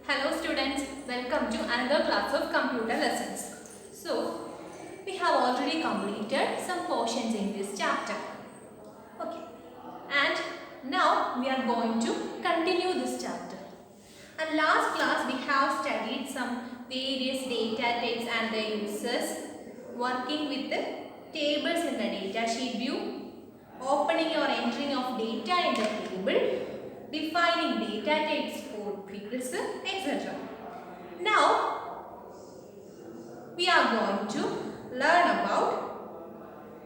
Hello students, welcome to another class of computer lessons. So, we have already completed some portions in this chapter. Okay, and now we are going to continue this chapter. And last class we have studied some various data types and their uses, working with the tables in the data sheet view, opening or entering of data in the table, defining data types for fields, etc. Now we are going to learn about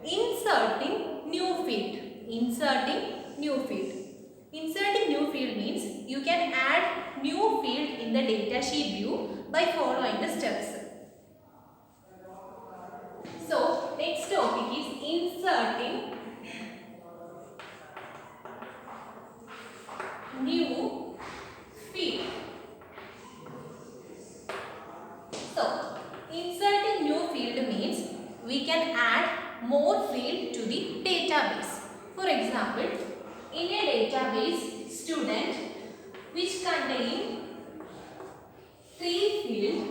inserting new field. Inserting new field. Inserting new field means you can add new field in the data sheet view by following the steps. So next topic is inserting new field. So inserting new field means we can add more field to the database. For example, in a database student which contain three fields,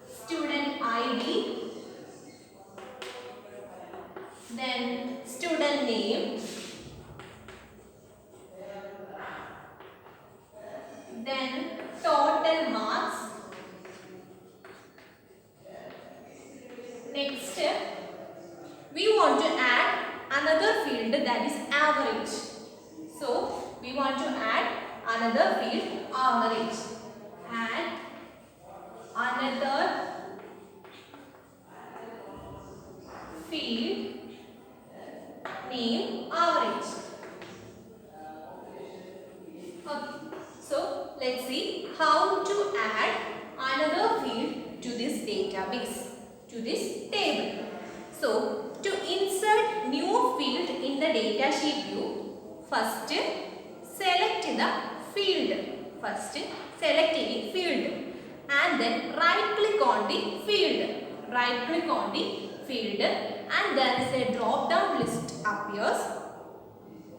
student ID, then student name, then total marks. Next, we want to add another field that is average. So, we want to add another field average. Add another field name average. Okay. So, let's see how to add another field to this database, to this table. So, to insert new field in the data sheet view, first select the field. First select any field and then right click on the field. Right click on the field and there is a drop down list appears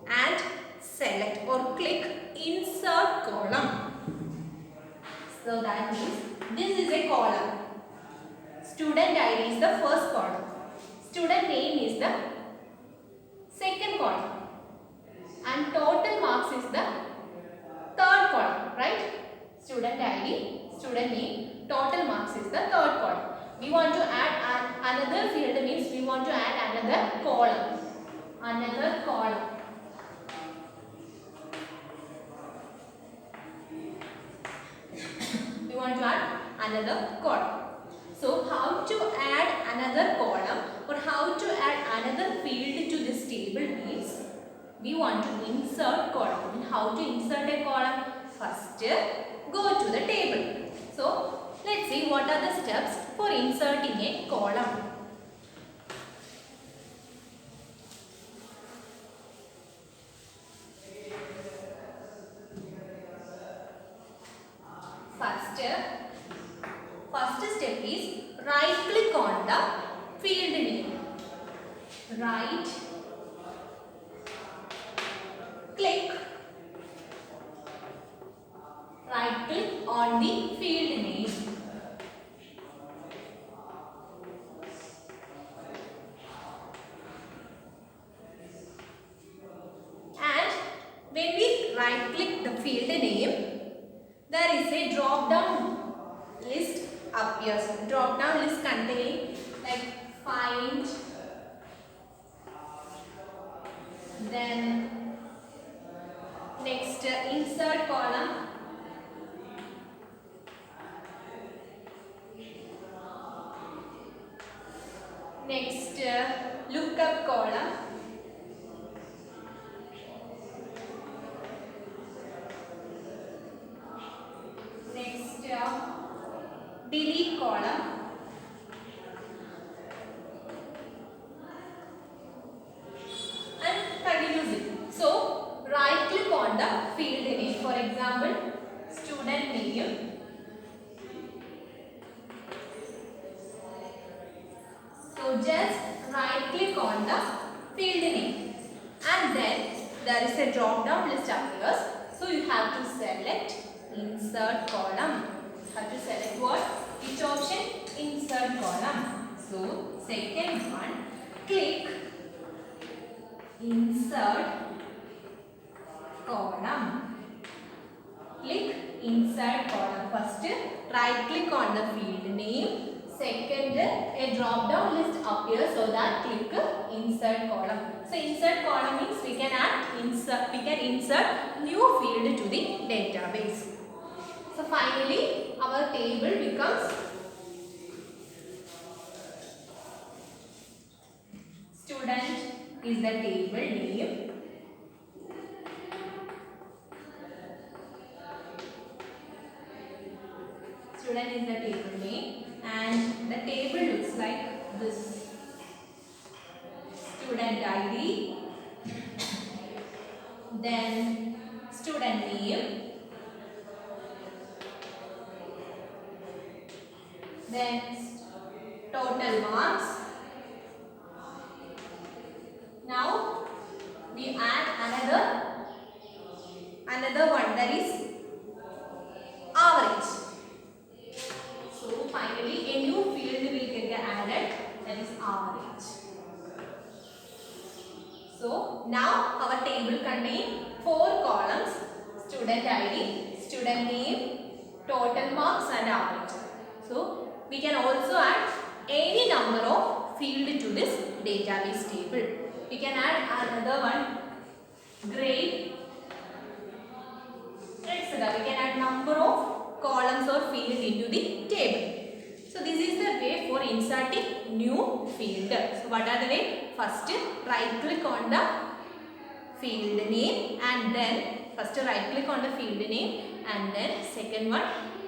and select or click insert column. So that means this is a column. Student ID is the first column. Student name is the second column. And total marks is the third column, right? Student ID, student name, total marks is the third column. We want to add another field means we want to add another column. Another column. We want to add another column. So how to add another column or how to add another field to this table means we want to insert column. And how to insert a column? First, go to the table. So let's see what are the steps for inserting a column. First step is right click on the field name. Right click on the field name. And when we right click the field name, there is a drop down list appears. Drop down list containing like find, then next insert column, next lookup column, next delete column, and continues it. So right click on the field name. For example, student name. So just right click on the field name and then there is a drop down list appears. So you have to select insert column. have to select what? Which option? Insert column. So second one, click insert column. Click insert column. First, right click on the field name. Second, a drop down list appears, so that click insert column. So insert column means we can insert new field to the database. So finally our table becomes student is the table name. Student is the table name, and the table looks like this. Student ID, then student name, then total marks. Now we add another one, that is average. So finally a new field will get added, that is average. So now our table contains 4 columns: student ID, student name, total marks and average. So we can also add any number of field to this database table. We can add another one, grade, etc. We can add number of columns or field into the table. So this is the way for inserting new field. So what are the way? First, right click on the field name, and then first right click on the field name, and then second one,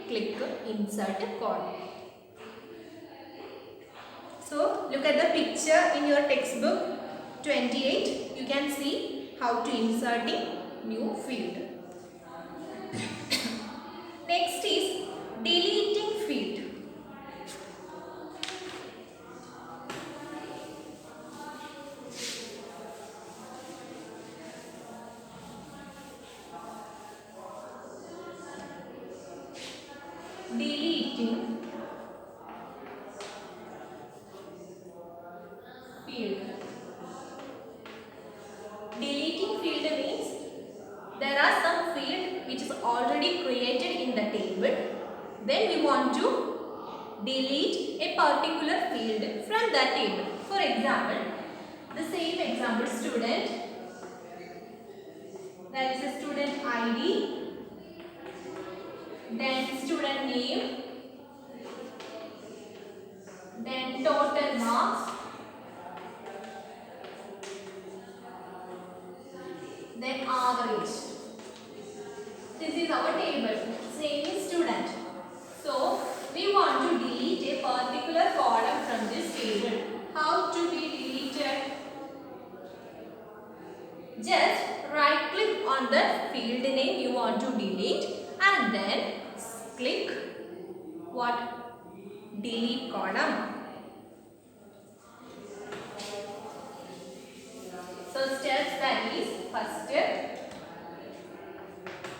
click insert column. So look at the picture in your textbook 28. You can see how to inserting new field. Next is deleting field. Deleting field. Deleting field means there are some field which is already created in the table. Then we want to delete a particular field from that table. For example, the same example, student, that is a student ID, then student name, then total marks, then average. This is our table. Same is student. So we want to delete a particular column from this table. How to be deleted? Just right click on the field name you want to delete, and then click what? Delete column. So steps, that is, first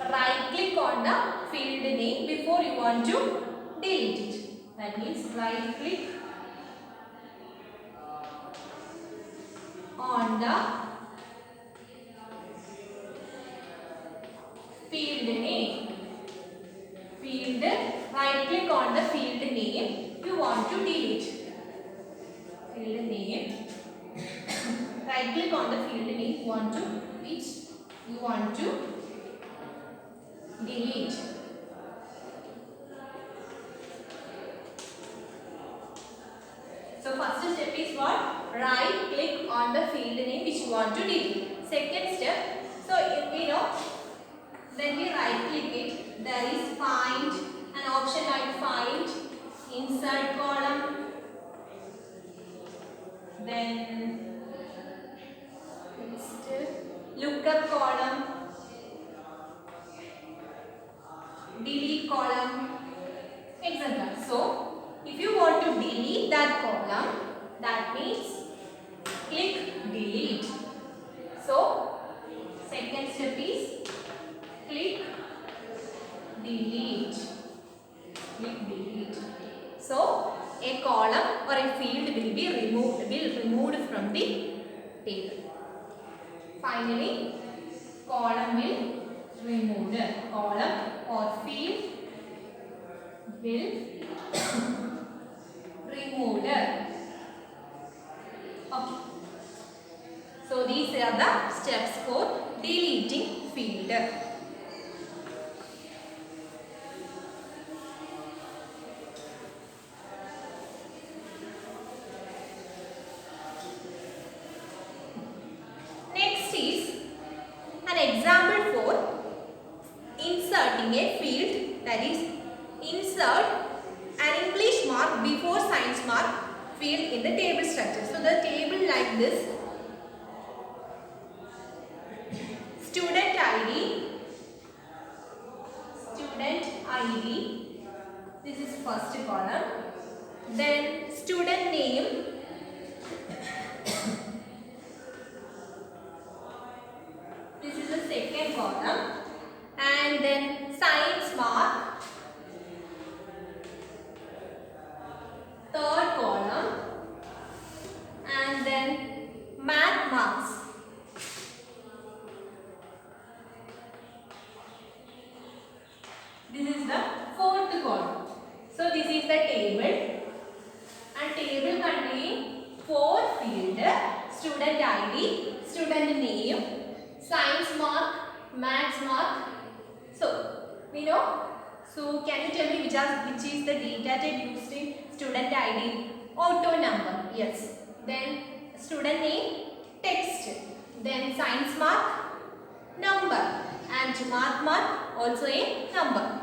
right click on the field name before you want to delete it. That means right click on the field name. Right click on the field name you want to delete. Field name. Right click on the field name you want to delete. So first step is what? Right click on the field name which you want to delete. Second step, so if we know, when we right click it, there is find, an option like find, insert column, then lookup column, delete column, etc. So if you want to delete that column, that means click delete. So second step is click delete. Click So a column or a field will be removed from the table. Finally, column will removed. Column or field will removed. Okay. So these are the steps for deleting field. Next is an example for inserting a field, that is insert an English mark before science mark field in the table structure. So the table like this: student ID, this is first column, then student name, this is the second column, and then science mark, third column, and then math marks. This is the fourth column. So this is the table, and table contain 4 fields: student ID, student name, science mark, maths mark. So we know. So can you tell me which is the data type used in student ID? Auto number. Yes. Then student name, text. Then science mark, number, and math mark also a number.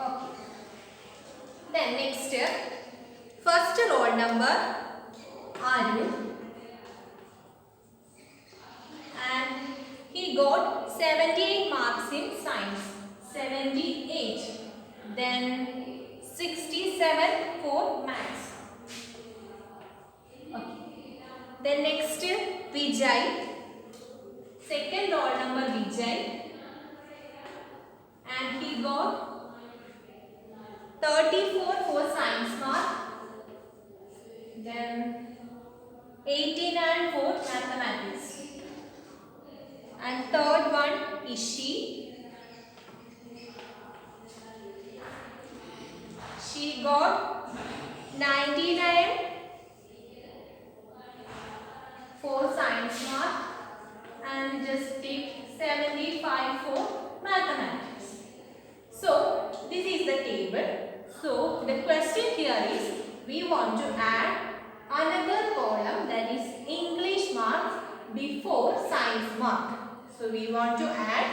Okay. Then next, first roll number Arun, and he got 78 marks in science. 78. Then 67 for maths. Okay. Then next, Vijay. Second roll number Vijay, and he got 34 for science mark, then 89 for mathematics. And third one is she got 99 for science mark, and just take 75 for mathematics. So this is the table. So the question here is, we want to add another column, that is English marks before science mark. So we want to add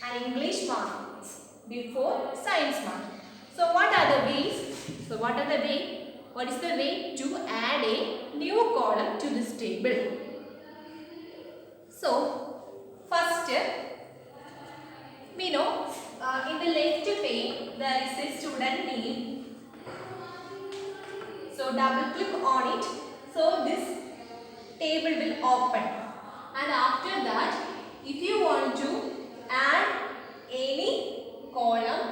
an English marks before science mark. So what are the ways? What is the way to add a new column to this table? So first, we know in the left pane there is a student name. So double click on it. So this table will open. And after that, if you want to add any column,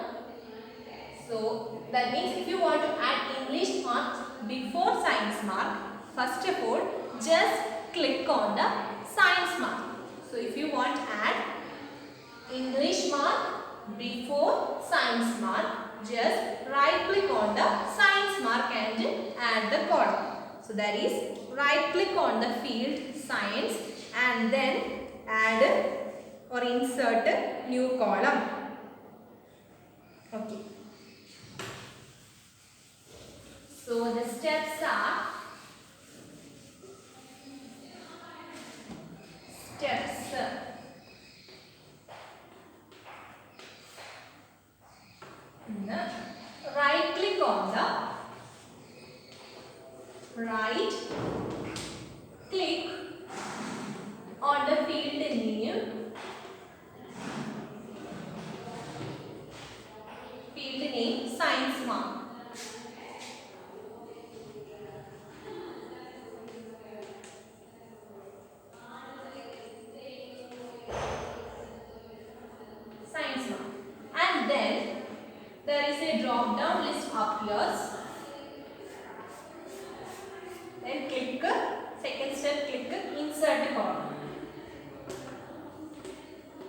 so that means if you want to add English marks before science mark, first of all, just click on the science mark. So if you want to add English mark before science mark, just right click on the science mark and add the column. So that is right click on the field science and then add or insert a new column. Okay. So the steps are right click on the field name, science mark. And then there a drop down list appears. Then click, second step, click insert column.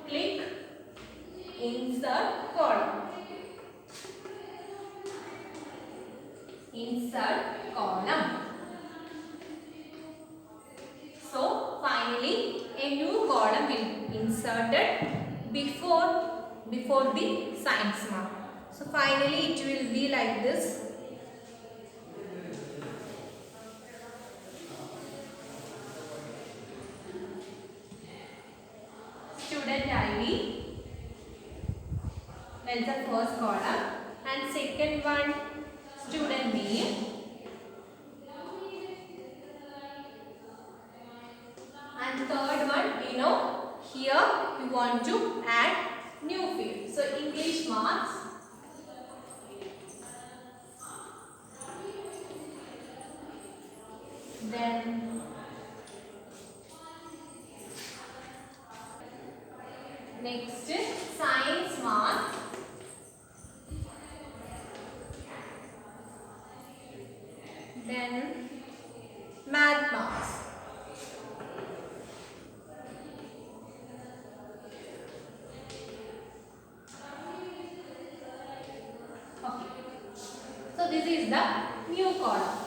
Click insert column. Insert column. So finally a new column will be inserted before the science mark. So finally it will be like this. Student ID, that's the first column, and second one student name, and third one here we want to add new field. So English marks, then next science marks, then math marks. Okay. So this is the new column.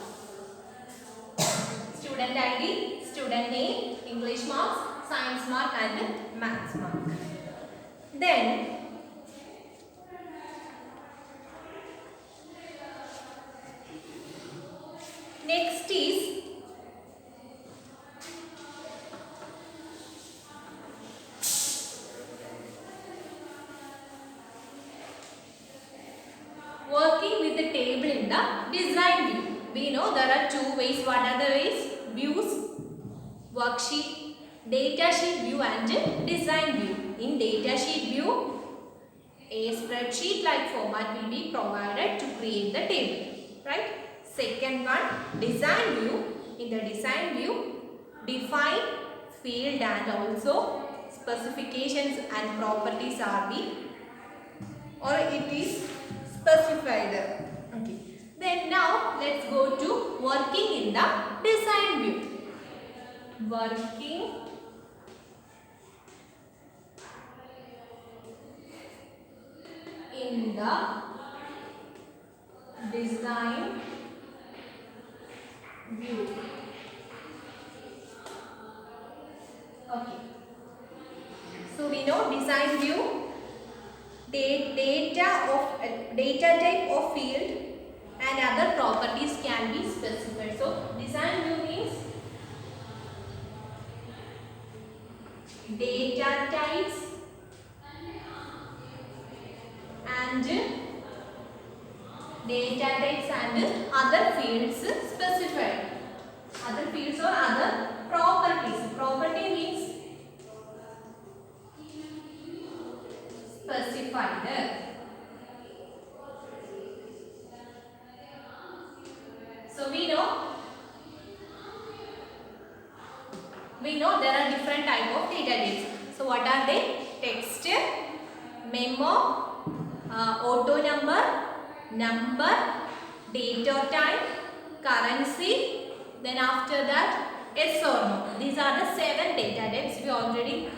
Student ID, student name, English marks, science mark and maths mark. Then next is working with the table in the design view. We know there are two ways. What are the ways? Views, worksheet, data sheet view and design view. In data sheet view, a spreadsheet like format will be provided to create the table, right? Second one, design view. In the design view, define field and also specifications and properties are the, or it is specified. Okay. Then now let's go to working in the design view. Working in the design view. Okay. So we know design view, data type of field and other properties can be specified. So design view means data types and other fields specified. Other fields or other properties. Property means specified. So we know there are different type of data types. So what are they? Text, memo, auto number, date or time, currency, then after that yes or no. These are the 7 data types we already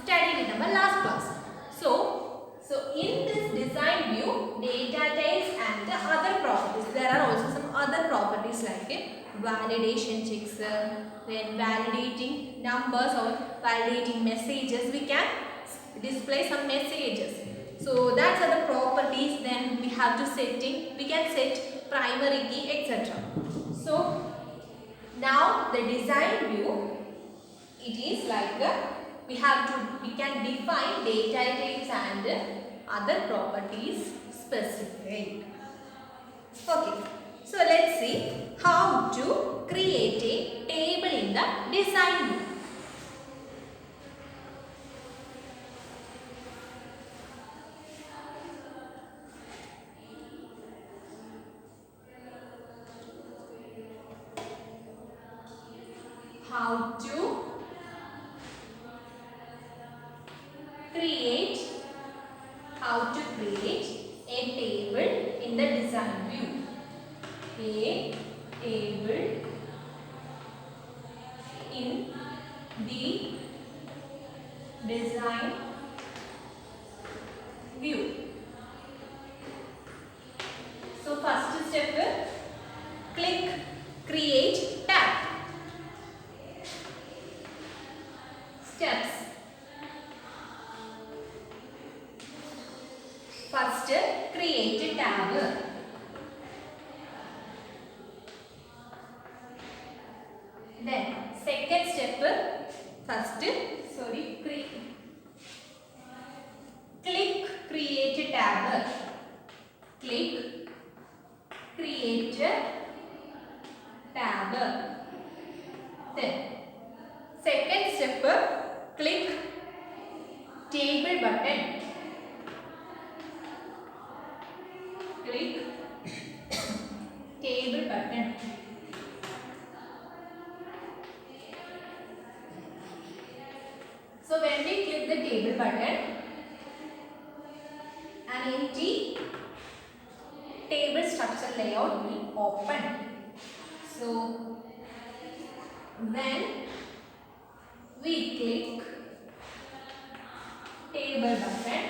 studied in our last class. So in this design view, data types and the other properties. There are also some other properties like validation checks, then validating numbers or validating messages. We can display some messages. So that's other properties. Then we have to we can set primary key, etc. So now the design view, it is like we can define data types and other properties specified. Okay, so let's see how to create a table in the design view. How to create a table design view. A table in the design view. So first step, click create tab. Steps. First, create a tab. Then second step, click create a tab. Click create tab. Then second step, click table button. Click table button. So when we click the table button, an empty table structure layout will open. So when we click table button,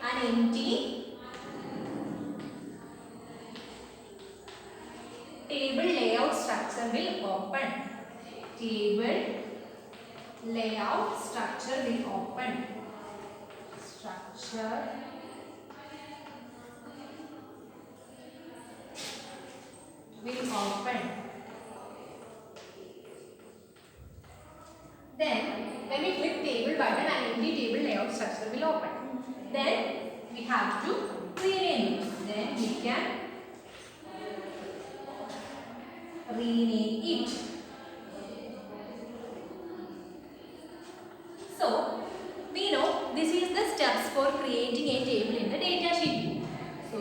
an empty table layout structure will open. Table layout structure will open. Structure will open. Then when we click table button, an empty table layout structure will open. Then we have to rename it. Then we can rename it. So we know this is the steps for creating a table in the data sheet view. So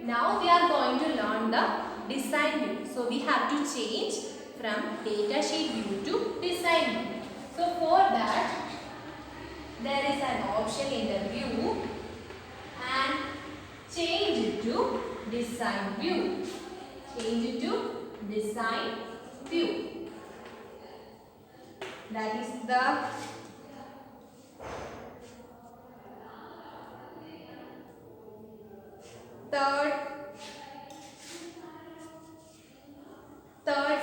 now we are going to learn the design view. So we have to change from data sheet view to design view. So for that, there is an option in the view and change it to design view. Change it to design view. That is the third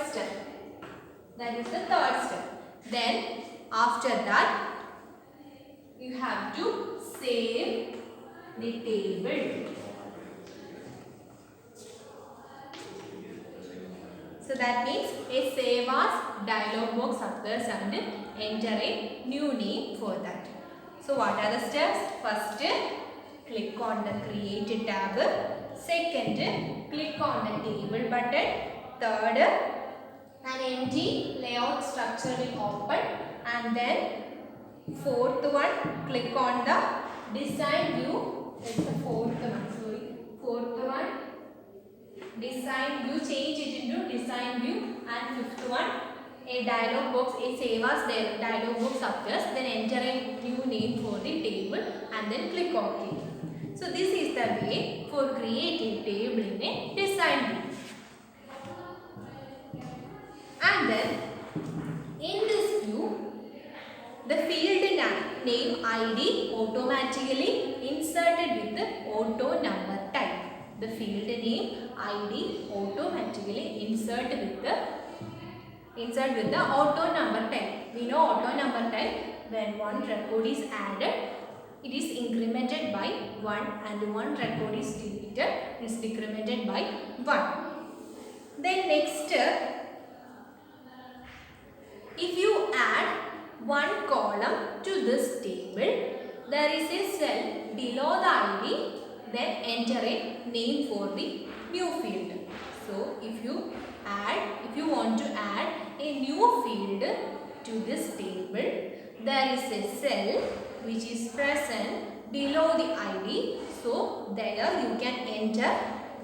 step. That is the third step. Then after that, you have to save the table. So that means a save as dialog box appears and enter a new name for that. So what are the steps? First, click on the create tab. Second, click on the table button. Third, an empty layout structure will open. And then fourth one, click on the design view. That's the fourth one. Fourth one, design view. Change it into design view. And fifth one, a dialog box, a save as dialog box appears. Then enter a new name for the table and then click OK. So this is the way for creating table in a design view. And then in this view, the field name ID automatically inserted with the auto number type. The field name ID automatically insert with the auto number type. We know auto number type, when one record is added, it is incremented by 1 and one record is deleted, it is decremented by 1. Then next, if you add one column to this table, there is a cell below the ID, then enter a name for the new field. So if you want to add a new field to this table, there is a cell which is present below the ID. So there you can enter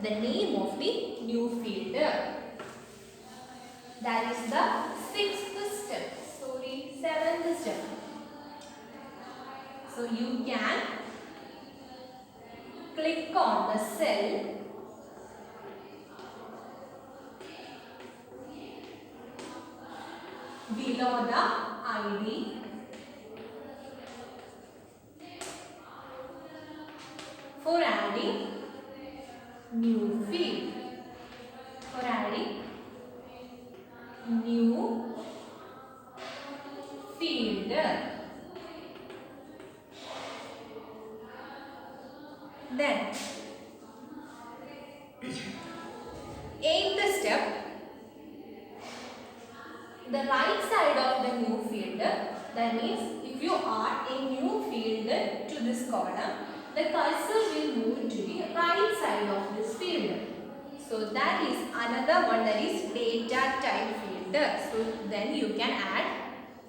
the name of the new field. That is the seventh step. So you can click on the cell below the ID for adding new field. For adding new field. Then, eighth step, the right side of the new field, that means if you add a new field to this column, the cursor will move to the right side of this field. So that is another one, that is data type field. So then you can add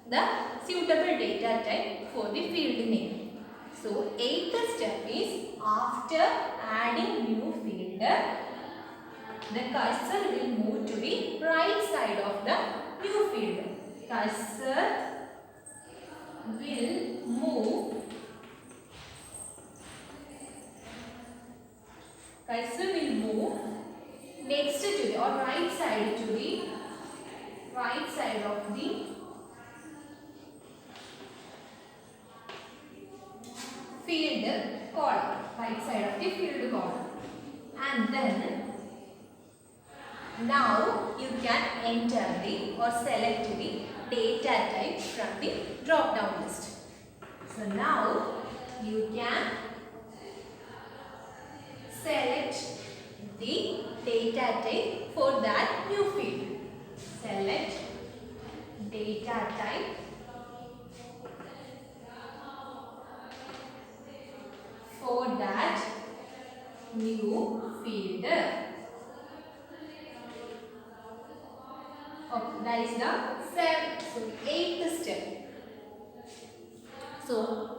the suitable data type for the field name. So eighth step is, after adding new field, the cursor will move to the right side of the new field. Cursor will move next to the, or right side to the right side of the field column, right side of the field column. And then now you can enter the or select the data type from the drop down list. So now you can select the data type for that new field. Select data type for that new field. Okay, that is the eighth step. So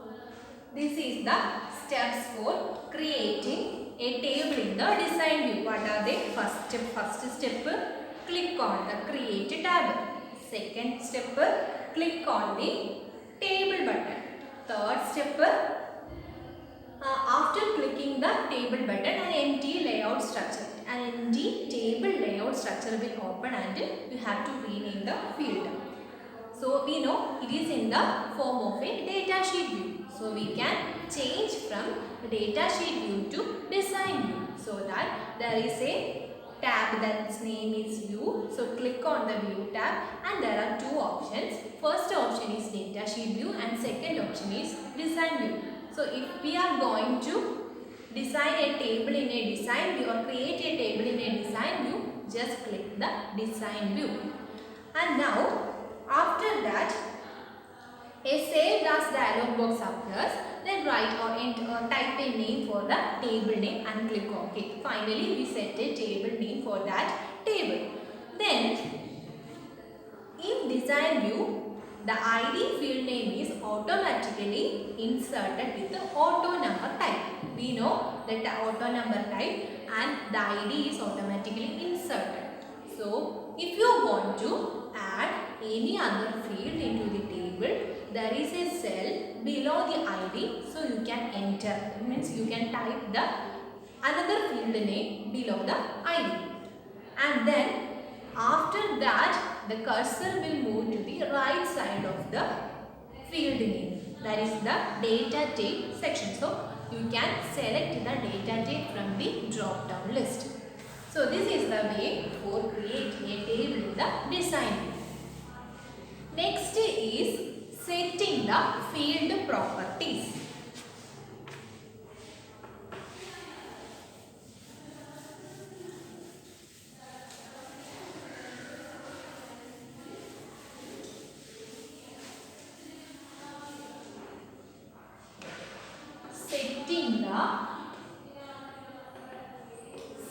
this is the steps for creating a table in the design view. What are they? First step, click on the create tab. Second step, click on the table button. Third step, after clicking the table button, an empty layout structure, an empty table layout structure will open and you have to rename the field. So we know it is in the form of a data sheet view. So we can change from data sheet view to design view. So that there is a tab that's name is view. So click on the view tab and there are two options. First option is data sheet view and second option is design view. So if we are going to design a table in a design view or create a table in a design view, just click the design view. And now after that, a save as dialog box appears. Then write or type a name for the table name and click OK. Finally, we set a table name for that table. Then in design view, the ID field name is automatically inserted with the auto number type. We know that the auto number type and the ID is automatically inserted. So if you want to add any other field into the table, there is a cell below the ID, so you can enter. It means you can type the another field name below the ID. And then after that, the cursor will move to the right side of the field name. That is the data type section. So you can select the data type from the drop down list. So this is the way for creating a table in the design view. Next is setting the field properties.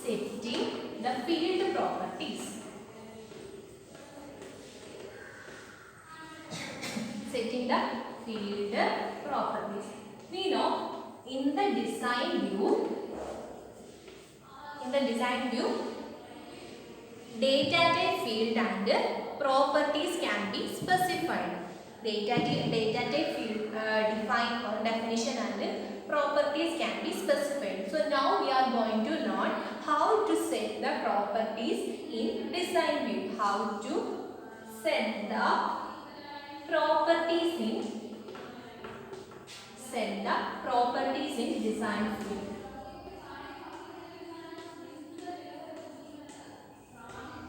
Setting the field properties. Setting the field properties. We know in the design view, data type field and properties can be specified. Data type field definition and properties can be specified. So now we are going to learn how to set the properties in design view. How to set the properties in design view.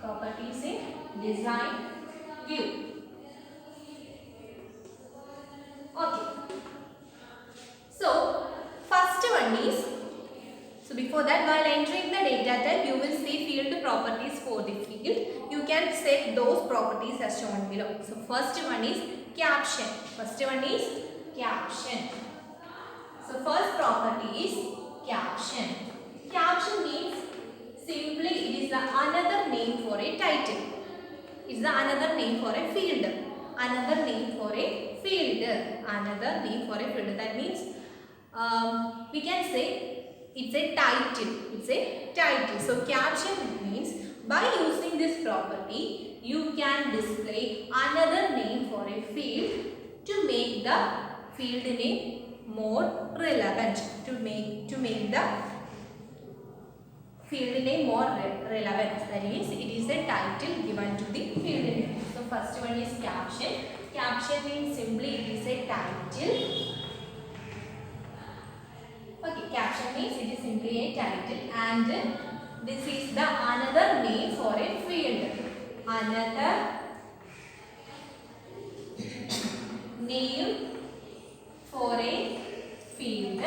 Properties in design view. Okay. So first one is, so before that, while entering the data type, you will see field properties for the field. You can set those properties as shown below. So first one is caption. So first property is caption. Caption means simply it is the another name for a title. It's the another name for a field. Another name for a field. That means we can say it's a title. So caption means by using this property, you can display another name for a field to make the field name more relevant. To make the field name more relevant. That means it is a title given to the field name. So first one is caption. Caption means simply it is a title. Okay, caption means it is simply a title, and this is the another name for a field. Another name for a field.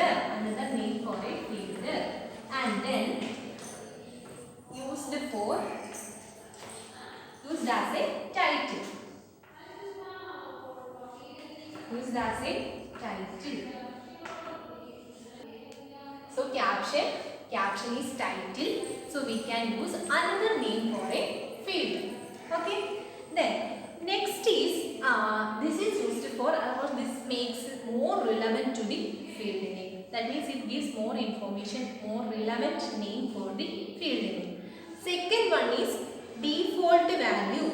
And then used as a title. So caption is title. So we can use another name for a field. Okay. Then next is this is used for this makes more relevant to the field name. That means it gives more information, more relevant name for the field name. Second one is default value.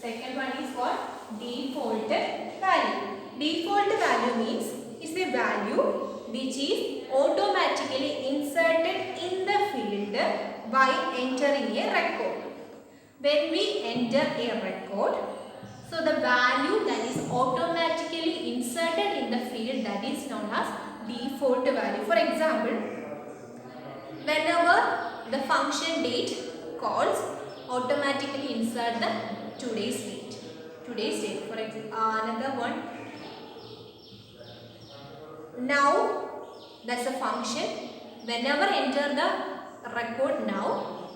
Second one is what? Default value. Default value means it's a value which is automatically inserted in the field by entering a record. When we enter a record, so the value that is automatically inserted in the field, that is known as default value. For example, whenever the function date calls, automatically insert the today's date. For example, another one. Now, that's a function. Whenever enter the record now,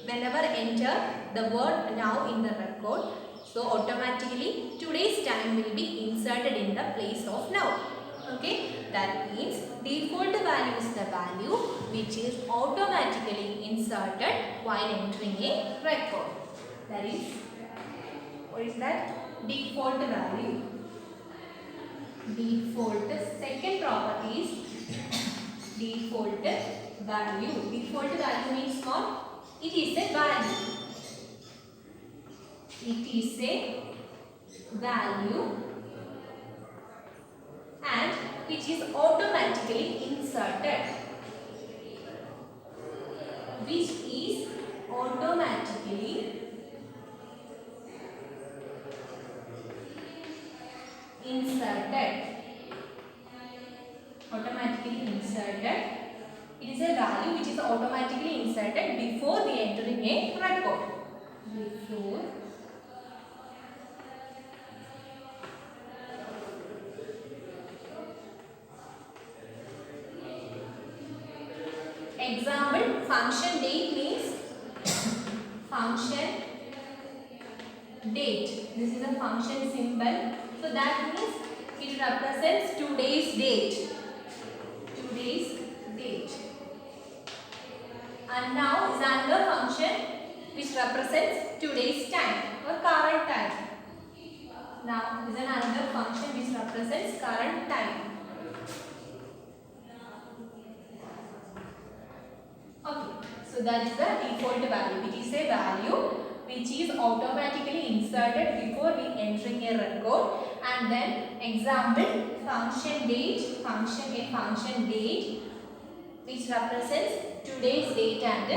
whenever enter the word now in the record, so automatically today's time will be inserted in the place of now. Okay, that means default value is the value which is automatically inserted while entering a record. That is, what is that? Default value. Default. Second property is default value. Default value means what? It is a value. And which is automatically inserted. It is a value which is automatically inserted before the entering a record. Example, function date means function date. This is a function symbol. So that means it represents today's date. And now is another function which represents today's time or current time. Now is another function which represents current time. Okay, so that is the default value. It is a value which is automatically inserted before we entering a record. And then example function date, function date which represents today's date and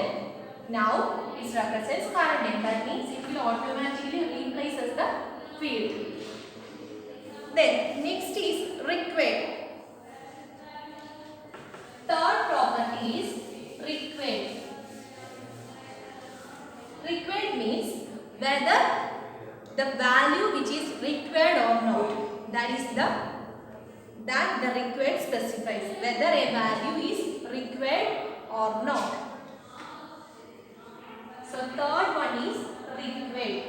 now it represents current date. That means it will automatically replaces the field. Then next is required. Third property is required. Required means whether the value which is required or not. That is the required specifies whether a value is required or not. So third one is required.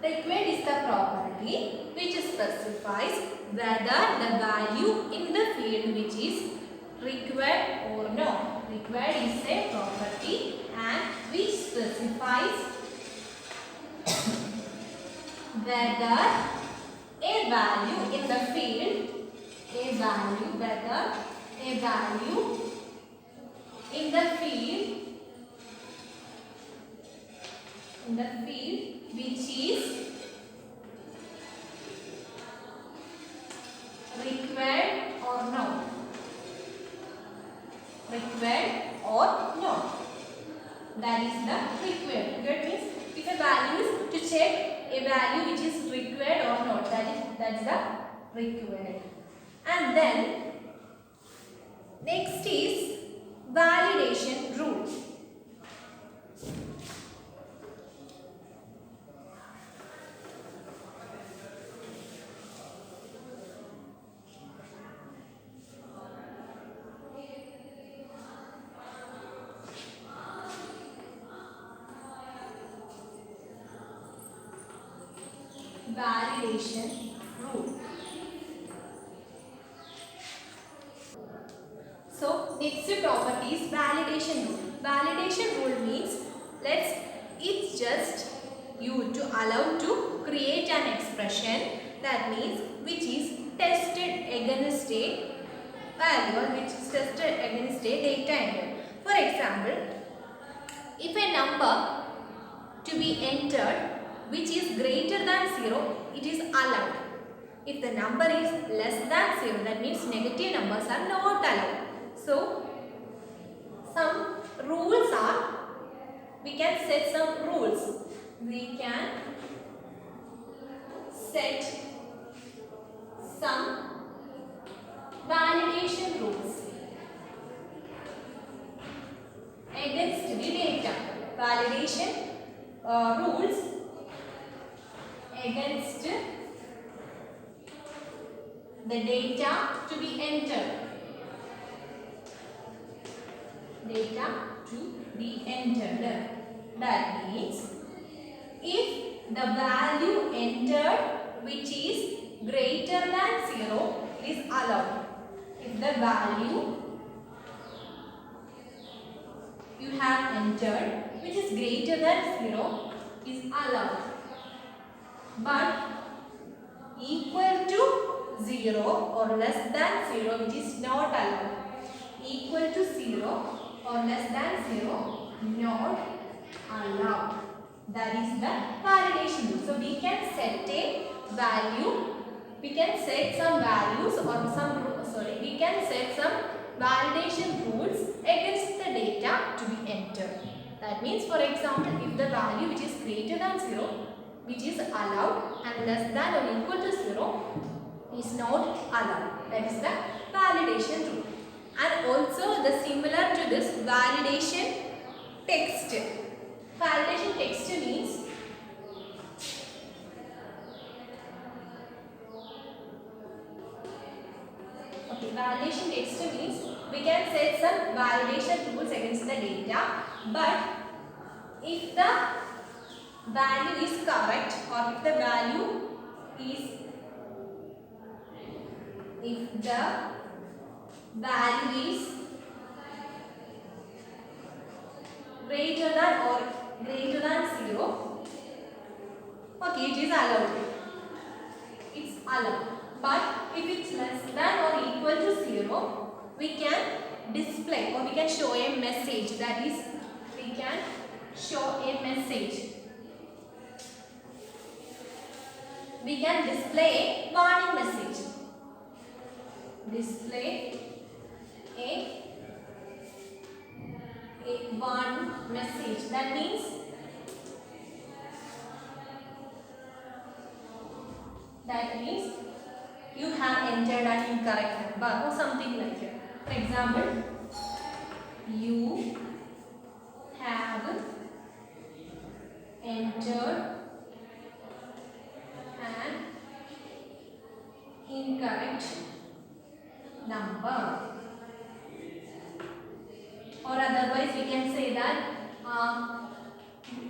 Required is the property which specifies whether the value in the field which is required or not. Required is a property and which specifies whether a value in the field, whether a value in the field which is required or not. Required or not. That is the required. Required means if a value is to check a value which is required or not. That's the required. And then next is validation rule. Validation rule. So next property is validation rule. Validation rule means it's just you to allow to create an expression, that means which is tested against a value or which is tested against a data entered. For example, if a number to be entered which is greater than 0, it is allowed. If the number is less than 0, that means negative numbers are not allowed. So, some rules are, we can set some rules. We can set some validation rules against the data. Validation rules against the data to be entered. Data to be entered. That means if the value entered which is greater than 0 is allowed. If the value you have entered which is greater than 0 is allowed, but equal to 0 or less than 0 which is not allowed. Equal to 0 or less than 0 not allowed. That is the validation rule. So we can set a value, we can set some values or we can set some validation rules against the data to be entered. That means, for example, if the value which is greater than 0 which is allowed and less than or equal to 0 is not allowed. That is the validation rule. And also the similar to this validation text. Validation text means validation text means we can set some validation rules against the data, but if the value is correct or if the value is greater than or greater than 0, okay, it is allowed. It's allowed. But if it's less than or equal to 0, we can display or we can show a message. That is, we can show a message. We can display a warning message. Display a warning message. That means you have entered an incorrect number or something like that. For example, you have entered an incorrect number, or otherwise we can say that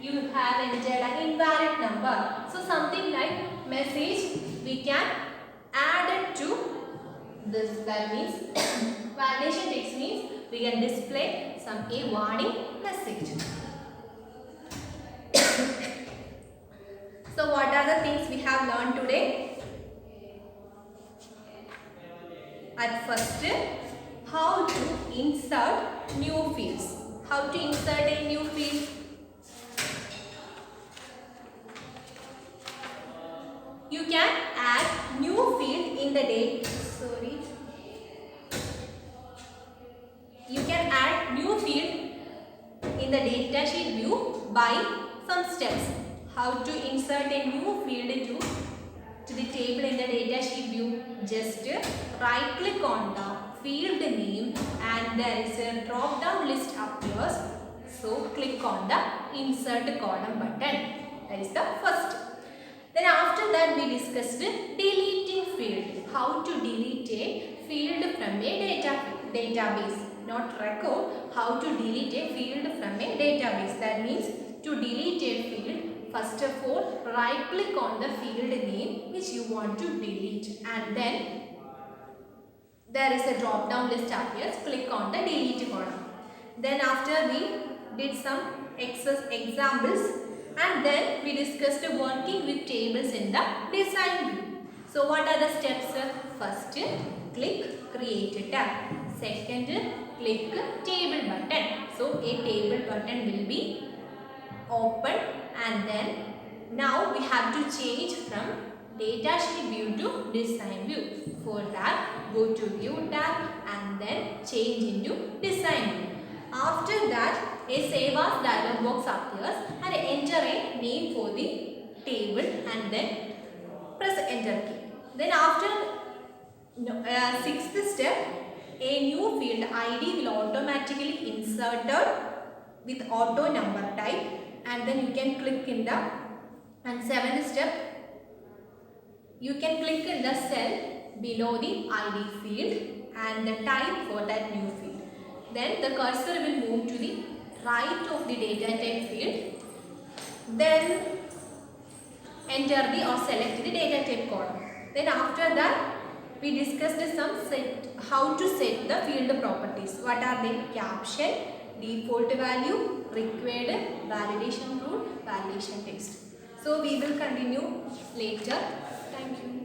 you have entered an invalid number. So something like message we can add it to this. That means validation text means we can display a warning message. So what are the things we have learned today? At first, how to insert new fields. How to insert a new field? You can add new field in the date. You can add new field in the datasheet view by some steps. How to insert a new field to the table in the datasheet view? Just right click on the field name and there is a drop down list appears. So click on the insert column button. That is the first. Then after that we discussed deleting field. How to delete a field from a database. Not record. How to delete a field from a database. That means to delete a field, first of all right click on the field name which you want to delete and then there is a drop down list appears. Click on the delete column. Then after we did some examples and then we discussed working with tables in the design view. So what are the steps? First, click create tab. Second, click table button. So a table button will be open and then now we have to change from datasheet view to design view. For that, go to view tab and then change into design view. After that, a save as dialog box appears and enter a name for the table and then press enter key. Then after sixth step, a new field ID will automatically inserted with auto number type and then you can click in the and seventh step you can click in the cell below the ID field and the type for that new field. Then the cursor will move to the right of the data type field. Then enter the or select the data type column. Then after that we discussed how to set the field properties. What are they? Caption, default value, required, validation rule, validation text. So we will continue later. Thank you.